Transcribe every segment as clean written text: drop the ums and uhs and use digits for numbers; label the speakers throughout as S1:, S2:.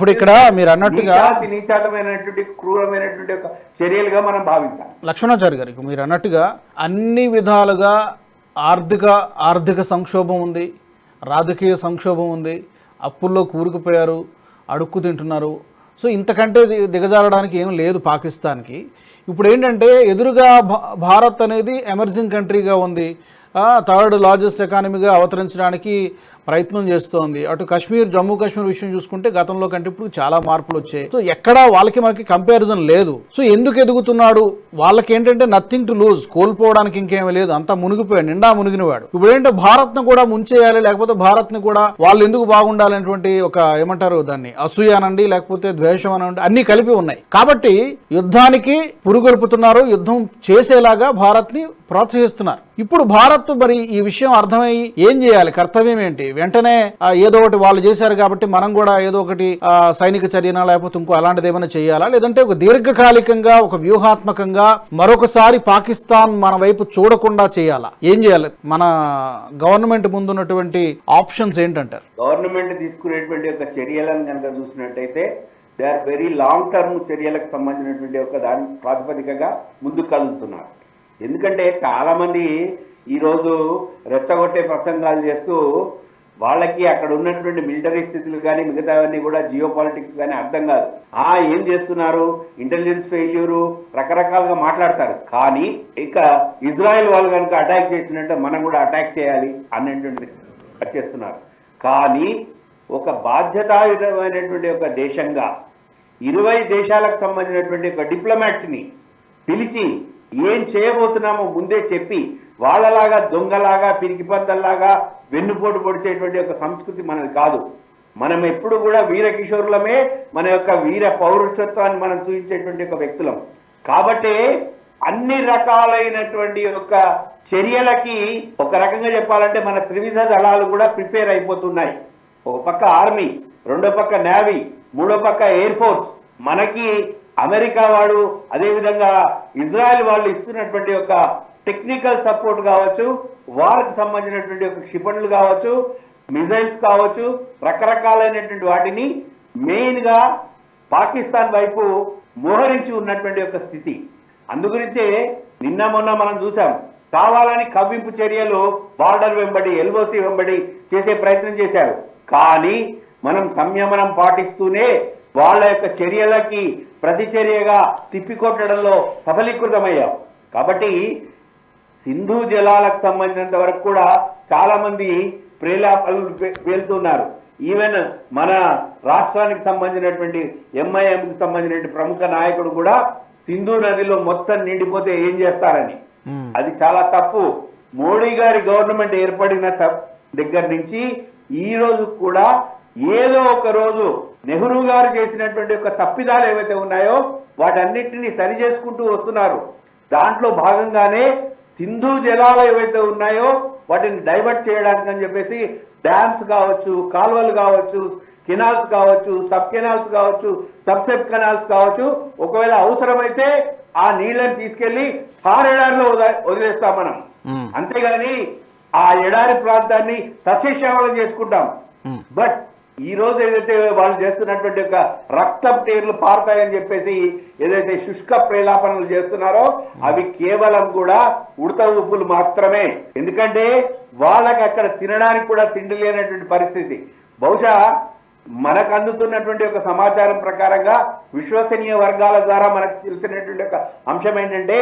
S1: ఇప్పుడు ఇక్కడ మీరు అన్నట్టుగా
S2: నీచాతమైనటువంటి క్రూరమైనటువంటి ఒక చర్యలుగా మనం భావించాలి.
S1: లక్ష్మణాచారి గారికి మీరు అన్నట్టుగా అన్ని విధాలుగా ఆర్థిక సంక్షోభం ఉంది, రాజకీయ సంక్షోభం ఉంది, అప్పుల్లో కూరుకుపోయారు, అడుక్కు తింటున్నారు. సో ఇంతకంటే దిగజారడానికి ఏం లేదు పాకిస్తాన్కి. ఇప్పుడు ఏంటంటే ఎదురుగా భారత్ అనేది ఎమర్జింగ్ కంట్రీగా ఉంది, థర్డ్ లార్జెస్ట్ ఎకానమీగా అవతరించడానికి ప్రయత్నం చేస్తోంది. అటు జమ్మూ కాశ్మీర్ విషయం చూసుకుంటే గతంలో కంటే ఇప్పుడు చాలా మార్పులు వచ్చాయి. సో ఎక్కడా వాళ్ళకి మనకి కంపారిజన్ లేదు. సో ఎందుకు ఎదుగుతున్నాడు, వాళ్ళకి ఏంటంటే నథింగ్ టు లూజ్, కోల్పోవడానికి ఇంకేమీ లేదు, అంతా మునిగిపోయాడు, నిండా మునిగినవాడు. ఇప్పుడు ఏంటంటే భారత్ను కూడా ముంచేయాలి, లేకపోతే భారత్ని కూడా వాళ్ళు ఎందుకు బాగుండాలనేటువంటి ఒక ఏమంటారు దాన్ని అసూయానండి, లేకపోతే ద్వేషం అనండి, అన్ని కలిపి ఉన్నాయి. కాబట్టి యుద్ధానికి పురుగొల్పుతున్నారు, యుద్ధం చేసేలాగా భారత్ని ప్రోత్సహిస్తున్నారు. ఇప్పుడు భారత్ మరి ఈ విషయం అర్థమై ఏం చేయాలి, కర్తవ్యం ఏంటి? వెంటనే ఏదో ఒకటి వాళ్ళు చేశారు కాబట్టి మనం కూడా ఏదో ఒకటి సైనిక చర్యనా లేకపోతే ఇంకో అలాంటిది ఏమైనా చేయాలా, లేదంటే ఒక దీర్ఘకాలికంగా ఒక వ్యూహాత్మకంగా మరొకసారి పాకిస్తాన్ మన వైపు చూడకుండా చేయాలా, ఏం చేయాలి? మన గవర్నమెంట్ ముందున్నటువంటి ఆప్షన్స్ ఏంటంటారు?
S2: గవర్నమెంట్ తీసుకునేటువంటి ఒక చర్యలను కనుక చూసినట్టయితే they are very long term చర్యలకు సంబంధించినటువంటి ఒక దాని ప్రాతిపదికగా ముందుకు కదులుతున్నారు. ఎందుకంటే చాలామంది ఈరోజు రెచ్చగొట్టే ప్రసంగాలు చేస్తూ వాళ్ళకి అక్కడ ఉన్నటువంటి మిలిటరీ స్థితులు కానీ మిగతావన్నీ కూడా జియో పాలిటిక్స్ కానీ అర్థం కాదు. ఏం చేస్తున్నారు, ఇంటెలిజెన్స్ ఫెయిల్యూరు, రకరకాలుగా మాట్లాడతారు. కానీ ఇక ఇజ్రాయెల్ వాళ్ళు కనుక అటాక్ చేసినట్టు మనం కూడా అటాక్ చేయాలి అనేటువంటి చేస్తున్నారు. కానీ ఒక బాధ్యతాయుతమైనటువంటి ఒక దేశంగా 20 దేశాలకు సంబంధించినటువంటి ఒక డిప్లొమాట్స్ని పిలిచి ఏం చేయబోతున్నామో ముందే చెప్పి వాళ్ళలాగా దొంగలాగా పిరికిపందల్లాగా వెన్నుపోటు పొడిచేటువంటి ఒక సంస్కృతి మనది కాదు. మనం ఎప్పుడు కూడా వీర కిషోరులమే, మన యొక్క వీర పౌరుషత్వాన్ని మనం చూపించేటువంటి ఒక వ్యక్తులం. కాబట్టి అన్ని రకాలైనటువంటి యొక్క చర్యలకి ఒక రకంగా చెప్పాలంటే మన త్రివిధ దళాలు కూడా ప్రిపేర్ అయిపోతున్నాయి. ఒక పక్క ఆర్మీ, రెండో పక్క నేవీ, మూడో పక్క ఎయిర్ ఫోర్స్. మనకి అమెరికా వాడు, అదేవిధంగా ఇజ్రాయెల్ వాళ్ళు ఇస్తున్నటువంటి ఒక టెక్నికల్ సపోర్ట్ కావచ్చు, వారికి సంబంధించినటువంటి ఒక క్షిపణులు కావచ్చు, మిజైల్స్ కావచ్చు, రకరకాలైనటువంటి వాటిని మెయిన్గా పాకిస్తాన్ వైపు మోహరించి ఉన్నటువంటి ఒక స్థితి. అందుగురించే నిన్న మొన్న మనం చూసాం, కావాలని కవ్వింపు చర్యలు బార్డర్ వెంబడి, ఎల్ఓసి వెంబడి చేసే ప్రయత్నం చేశారు. కానీ మనం సంయమనం పాటిస్తూనే వాళ్ళ యొక్క చర్యలకి ప్రతిచర్యగా తిప్పికొట్టడంలో సఫలీకృతమయ్యాం. కాబట్టి సింధు జలాలకు సంబంధించినంత వరకు కూడా చాలా మంది ప్రేలాపలు వెళ్తున్నారు. ఈవెన్ మన రాష్ట్రానికి సంబంధించినటువంటి ఎంఐఎంకి సంబంధించినటువంటి ప్రముఖ నాయకుడు కూడా సింధు నదిలో మొత్తం నిండిపోతే ఏం చేస్తారని, అది చాలా తప్పు. మోడీ గారి గవర్నమెంట్ ఏర్పడిన దగ్గర నుంచి ఈ రోజు కూడా ఏదో ఒక రోజు నెహ్రూ గారు చేసినటువంటి ఒక తప్పిదాలు ఏవైతే ఉన్నాయో వాటన్నిటిని సరి చేసుకుంటూ వస్తున్నారు. దాంట్లో భాగంగానే సింధు జలాలు ఏవైతే ఉన్నాయో వాటిని డైవర్ట్ చేయడానికి అని చెప్పేసి డ్యామ్స్ కావచ్చు, కాలువలు కావచ్చు, కెనాల్స్ కావచ్చు, సబ్ కెనాల్స్ కావచ్చు, సబ్ కెనాల్స్ కావచ్చు, ఒకవేళ అవసరమైతే ఆ నీళ్ళని తీసుకెళ్లి ఎడారిలో వదిలేస్తాం మనం. అంతేగాని ఆ ఎడారి ప్రాంతాన్ని సస్యశ్యామలం చేసుకుంటాం. బట్ ఈ రోజు ఏదైతే వాళ్ళు చేస్తున్నటువంటి ఒక రక్తం టేర్లు పారుతాయని చెప్పేసి ఏదైతే శుష్క ప్రేలాపనలు చేస్తున్నారో అవి కేవలం కూడా ఉడత ఉప్పులు మాత్రమే. ఎందుకంటే వాళ్ళకి అక్కడ తినడానికి కూడా తిండి లేనటువంటి పరిస్థితి. బహుశా మనకు అందుతున్నటువంటి ఒక సమాచారం ప్రకారంగా విశ్వసనీయ వర్గాల ద్వారా మనకు తెలిసినటువంటి ఒక అంశం ఏంటంటే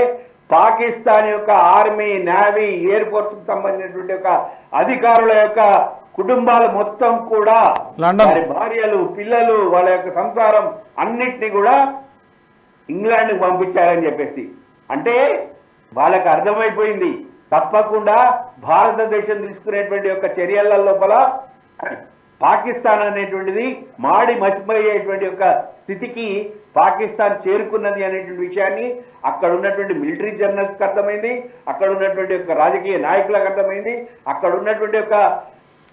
S2: పాకిస్తాన్ యొక్క ఆర్మీ, నేవీ, ఎయిర్ ఫోర్స్ కు సంబంధించినటువంటి ఒక అధికారుల యొక్క కుటుంబాలు మొత్తం కూడా వారి భార్యలు, పిల్లలు, వాళ్ళ యొక్క సంసారం అన్నిటినీ కూడా ఇంగ్లాండ్కి పంపించారని చెప్పేసి. అంటే వాళ్ళకి అర్థమైపోయింది తప్పకుండా భారతదేశం తీసుకునేటువంటి యొక్క చర్యల లోపల పాకిస్తాన్ అనేటువంటిది మాడి మర్చిపోయేటువంటి యొక్క స్థితికి పాకిస్తాన్ చేరుకున్నది అనేటువంటి విషయాన్ని అక్కడ ఉన్నటువంటి మిలిటరీ జనరల్స్కి అర్థమైంది, అక్కడ ఉన్నటువంటి యొక్క రాజకీయ నాయకులకు అర్థమైంది, అక్కడ ఉన్నటువంటి యొక్క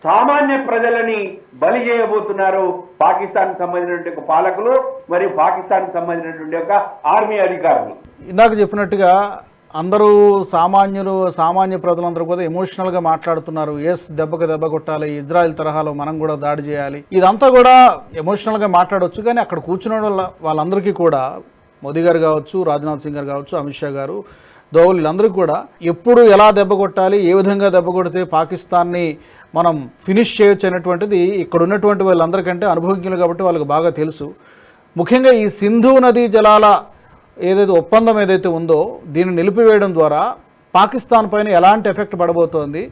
S2: సామాన్య ప్రజలని బలి చేయబోతున్నారు పాకిస్తాన్కి సంబంధించినటువంటి పాలకులు మరియు పాకిస్తాన్కి సంబంధించినటువంటి ఒక ఆర్మీ అధికారులు.
S1: ఇందాక చెప్పినట్టుగా అందరూ సామాన్య ప్రజలందరూ కూడా ఎమోషనల్గా మాట్లాడుతున్నారు. దెబ్బకు దెబ్బ కొట్టాలి, ఇజ్రాయెల్ తరహాలో మనం కూడా దాడి చేయాలి, ఇదంతా కూడా ఎమోషనల్గా మాట్లాడవచ్చు. కానీ అక్కడ కూర్చున్న వాళ్ళందరికీ కూడా మోదీ గారు కావచ్చు, రాజ్నాథ్ సింగ్ గారు కావచ్చు, అమిత్ షా గారు, దోవల్ వీళ్ళందరికీ కూడా ఎప్పుడు ఎలా దెబ్బ కొట్టాలి, ఏ విధంగా దెబ్బ కొడితే పాకిస్తాన్ని మనం ఫినిష్ చేయొచ్చు అనేటువంటిది ఇక్కడ ఉన్నటువంటి వాళ్ళందరికంటే అనుభవజ్ఞులు కాబట్టి వాళ్ళకి బాగా తెలుసు. ముఖ్యంగా ఈ సింధు నదీ జలాల ఏదైతే ఒప్పందం ఏదైతే ఉందో దీన్ని నిలిపివేయడం ద్వారా పాకిస్తాన్ పైన ఎలాంటి ఎఫెక్ట్ పడబోతోంది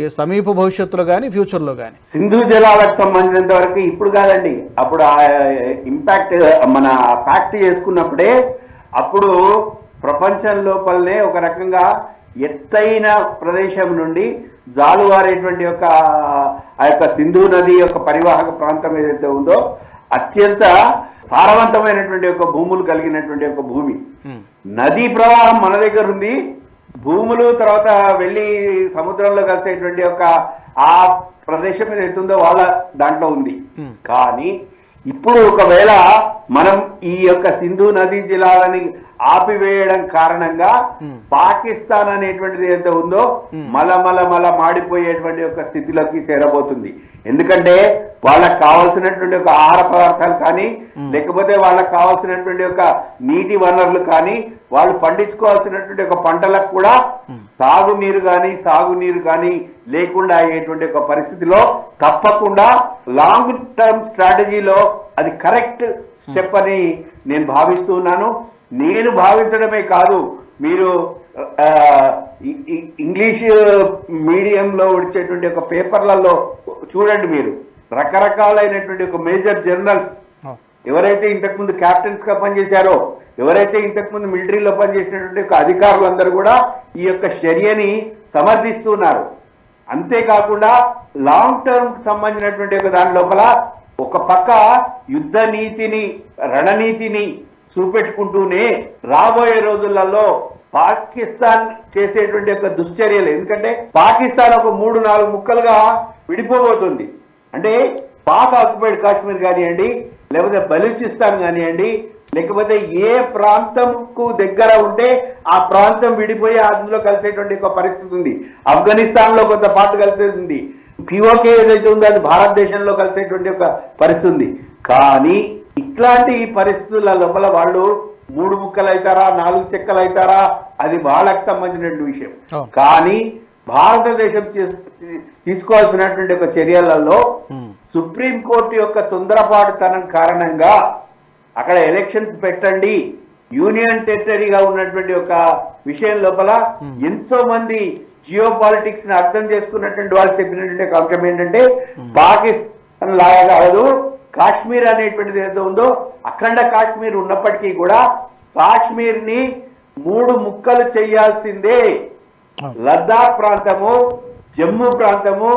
S1: ఈ సమీప భవిష్యత్తులో కానీ ఫ్యూచర్లో కానీ?
S2: సింధు జలాలకు సంబంధించినంత వరకు ఇప్పుడు కాదండి, అప్పుడు ఆ ఇంపాక్ట్ మన ఫ్యాక్ట్ చేసుకున్నప్పుడే అప్పుడు ప్రపంచం లోపలనే ఒక రకంగా ఎత్తైన ప్రదేశం నుండి జాలువారేటువంటి యొక్క ఆ యొక్క సింధు నది యొక్క పరివాహక ప్రాంతం ఏదైతే ఉందో అత్యంత సారవంతమైనటువంటి యొక్క భూములు కలిగినటువంటి యొక్క భూమి. నదీ ప్రవాహం మన దగ్గర ఉంది, భూములు తర్వాత వెళ్ళి సముద్రంలో కలిసేటువంటి యొక్క ఆ ప్రదేశం ఏదైతే ఉందో వాళ్ళ దాంట్లో ఉంది. కానీ ఇప్పుడు ఒకవేళ మనం ఈ యొక్క సింధు నదీ జలాలని ఆపివేయడం కారణంగా పాకిస్తాన్ అనేటువంటిది ఏదైతే ఉందో మల మాడిపోయేటువంటి యొక్క స్థితిలోకి చేరబోతుంది. ఎందుకంటే వాళ్ళకి కావాల్సినటువంటి ఒక ఆహార పదార్థాలు కానీ లేకపోతే వాళ్ళకి కావాల్సినటువంటి ఒక నీటి వనరులు కానీ వాళ్ళు పండించుకోవాల్సినటువంటి ఒక పంటలకు కూడా సాగునీరు కానీ లేకుండా అయ్యేటువంటి ఒక పరిస్థితిలో తప్పకుండా లాంగ్ టర్మ్ స్ట్రాటజీలో అది కరెక్ట్ స్టెప్ అని నేను భావిస్తున్నాను. నేను భావించడమే కాదు, మీరు ఇంగ్లీష్ మీడియంలో వచ్చేటువంటి ఒక పేపర్లలో చూడండి, మీరు రకరకాలైనటువంటి ఒక మేజర్ జర్నల్స్ ఎవరైతే ఇంతకుముందు క్యాప్టెన్స్ గా పనిచేశారో, ఎవరైతే ఇంతకుముందు మిలిటరీలో పనిచేసినటువంటి ఒక అధికారులందరూ కూడా ఈ యొక్క చర్యని సమర్థిస్తున్నారు. అంతేకాకుండా లాంగ్ టర్మ్ కి సంబంధించినటువంటి ఒక దాని లోపల ఒక పక్క యుద్ధ నీతిని రణనీతిని చూపెట్టుకుంటూనే రాబోయే రోజులలో పాకిస్తాన్ చేసేటువంటి యొక్క దుశ్చర్యలు, ఎందుకంటే పాకిస్తాన్ ఒక 3-4 ముక్కలుగా విడిపోబోతుంది. అంటే పాక్ ఆక్యుపైడ్ కాశ్మీర్ కానివ్వండి, లేకపోతే బలూచిస్తాన్ కానివ్వండి, లేకపోతే ఏ ప్రాంతంకు దగ్గర ఉంటే ఆ ప్రాంతం విడిపోయి అందులో కలిసేటువంటి ఒక పరిస్థితి ఉంది. ఆఫ్ఘనిస్తాన్ లో కొంత పాటు కలిసేది ఉంది, పిఓకే ఏదైతే ఉందో అది భారతదేశంలో కలిసేటువంటి ఒక పరిస్థితి ఉంది. కానీ ఇట్లాంటి పరిస్థితుల లోపల వాళ్ళు 3 ముక్కలు అవుతారా 4 చెక్కలు అవుతారా అది వాళ్ళకి సంబంధించిన విషయం. కానీ భారతదేశం తీసుకోవాల్సినటువంటి ఒక చర్యలలో సుప్రీంకోర్టు యొక్క తొందరపాటుతనం కారణంగా అక్కడ ఎలక్షన్స్ పెట్టండి, యూనియన్ టెరిటరీగా ఉన్నటువంటి ఒక విషయం లోపల ఎంతో మంది జియో పాలిటిక్స్ ని అర్థం చేసుకున్నటువంటి వాళ్ళు చెప్పినటువంటి ఒక అంశం ఏంటంటే పాకిస్తాన్ లాగా కాదు, కాశ్మీర్ అనేటువంటిది ఏదో ఉందో అఖండ కాశ్మీర్ ఉన్నప్పటికీ కూడా కాశ్మీర్ ని 3 ముక్కలు చేయాల్సిందే. లద్దాఖ్ ప్రాంతము, జమ్మూ ప్రాంతము,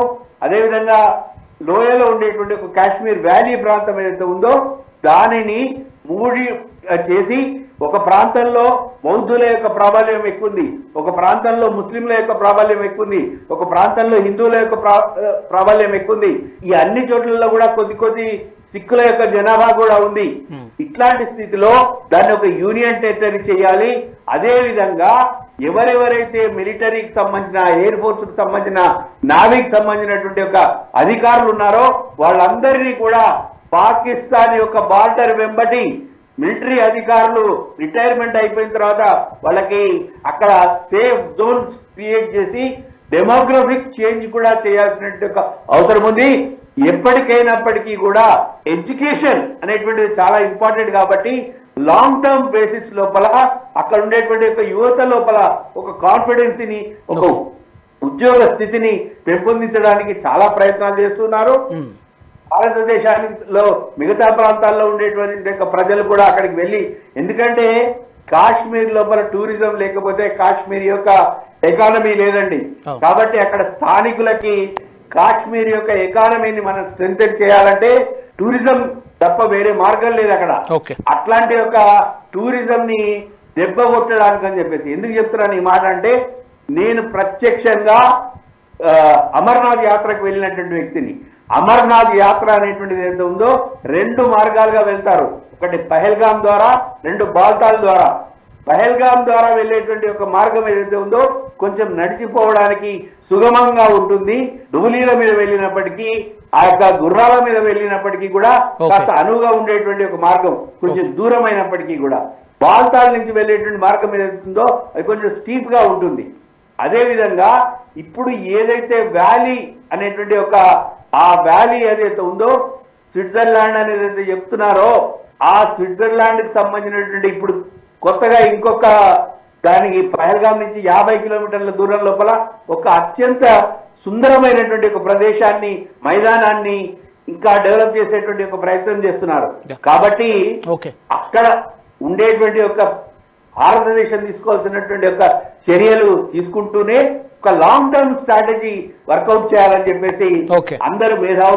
S2: అదేవిధంగా లోయలో ఉండేటువంటి ఒక కాశ్మీర్ వ్యాలీ ప్రాంతం ఏదైతే ఉందో దానిని 3 చేసి ఒక ప్రాంతంలో బౌద్ధుల యొక్క ప్రాబల్యం ఎక్కువ ఉంది, ఒక ప్రాంతంలో ముస్లింల యొక్క ప్రాబల్యం ఎక్కువ ఉంది, ఒక ప్రాంతంలో హిందువుల యొక్క ప్రాబల్యం ఎక్కువ ఉంది, ఈ అన్ని చోట్లలో కూడా కొద్ది సిక్కుల యొక్క జనాభా కూడా ఉంది. ఇట్లాంటి స్థితిలో దాన్ని ఒక యూనియన్ టెరిటరీ చేయాలి. అదే విధంగా ఎవరెవరైతే మిలిటరీకి సంబంధించిన, ఎయిర్ ఫోర్స్ కి సంబంధించిన, నావీకి సంబంధించినటువంటి ఒక అధికారులు ఉన్నారో వాళ్ళందరినీ కూడా పాకిస్తాన్ యొక్క బార్డర్ వెంబడి మిలిటరీ అధికారులు రిటైర్మెంట్ అయిపోయిన తర్వాత వాళ్ళకి అక్కడ సేఫ్ జోన్స్ క్రియేట్ చేసి డెమోగ్రఫిక్ చేంజ్ కూడా చేయాల్సినటువంటి ఒక అవసరం ఉంది. ఎప్పటికైనప్పటికీ కూడా ఎడ్యుకేషన్ అనేటువంటిది చాలా ఇంపార్టెంట్ కాబట్టి లాంగ్ టర్మ్ బేసిస్ లోపల అక్కడ ఉండేటువంటి ఒక యువత లోపల ఒక కాన్ఫిడెన్స్ని, ఒక ఉద్యోగ స్థితిని పెంపొందించడానికి చాలా ప్రయత్నాలు చేస్తున్నారు. భారతదేశానిలో మిగతా ప్రాంతాల్లో ఉండేటువంటి ప్రజలు కూడా అక్కడికి వెళ్ళి, ఎందుకంటే కాశ్మీర్ లోపల టూరిజం లేకపోతే కాశ్మీర్ యొక్క ఎకానమీ లేదండి. కాబట్టి అక్కడ స్థానికులకి కాశ్మీర్ యొక్క ఎకానమీని మనం స్ట్రెంథెన్ చేయాలంటే టూరిజం తప్ప వేరే మార్గం లేదు అక్కడ. అట్లాంటి ఒక టూరిజం ని దెబ్బ కొట్టడానికి అని చెప్పేసి ఎందుకు చెప్తున్నాను ఈ మాట అంటే, నేను ప్రత్యక్షంగా అమర్నాథ్ యాత్రకు వెళ్ళినటువంటి వ్యక్తిని. అమర్నాథ్ యాత్ర అనేటువంటిది ఏదైతే ఉందో 2 మార్గాలుగా వెళ్తారు, ఒకటి పహల్గామ్ ద్వారా, 2 బాల్తాల్ ద్వారా. పహల్గాం ద్వారా వెళ్ళేటువంటి ఒక మార్గం ఏదైతే ఉందో కొంచెం నడిచిపోవడానికి సుగమంగా ఉంటుంది. డుబులీల మీద వెళ్ళినప్పటికీ ఆ యొక్క గుర్రాల మీద వెళ్ళినప్పటికీ కూడా కాస్త అనువుగా ఉండేటువంటి ఒక మార్గం, కొంచెం దూరమైనప్పటికీ కూడా బాల్తాల్ నుంచి వెళ్ళేటువంటి మార్గం ఏదైతే ఉందో అది కొంచెం స్టీప్ గా ఉంటుంది. అదే విధంగా ఇప్పుడు ఏదైతే వ్యాలీ అనేటువంటి ఒక ఆ వ్యాలీ ఏదైతే ఉందో స్విట్జర్లాండ్ అనేది ఏదైతే చెప్తున్నారో ఆ స్విట్జర్లాండ్ కి సంబంధించినటువంటి ఇప్పుడు కొత్తగా ఇంకొక దానికి పహల్గాం నుంచి 50 కిలోమీటర్ల దూరం లోపల ఒక అత్యంత సుందరమైనటువంటి ఒక ప్రదేశాన్ని, మైదానాన్ని ఇంకా డెవలప్ చేసేటువంటి ఒక ప్రయత్నం చేస్తున్నారు. కాబట్టి అక్కడ ఉండేటువంటి ఒక భారతదేశం తీసుకోవాల్సినటువంటి ఒక చర్యలు తీసుకుంటూనే ఒక లాంగ్ టర్మ్ స్ట్రాటజీ వర్కౌట్ చేయాలని చెప్పేసి అందరూ మేధావులు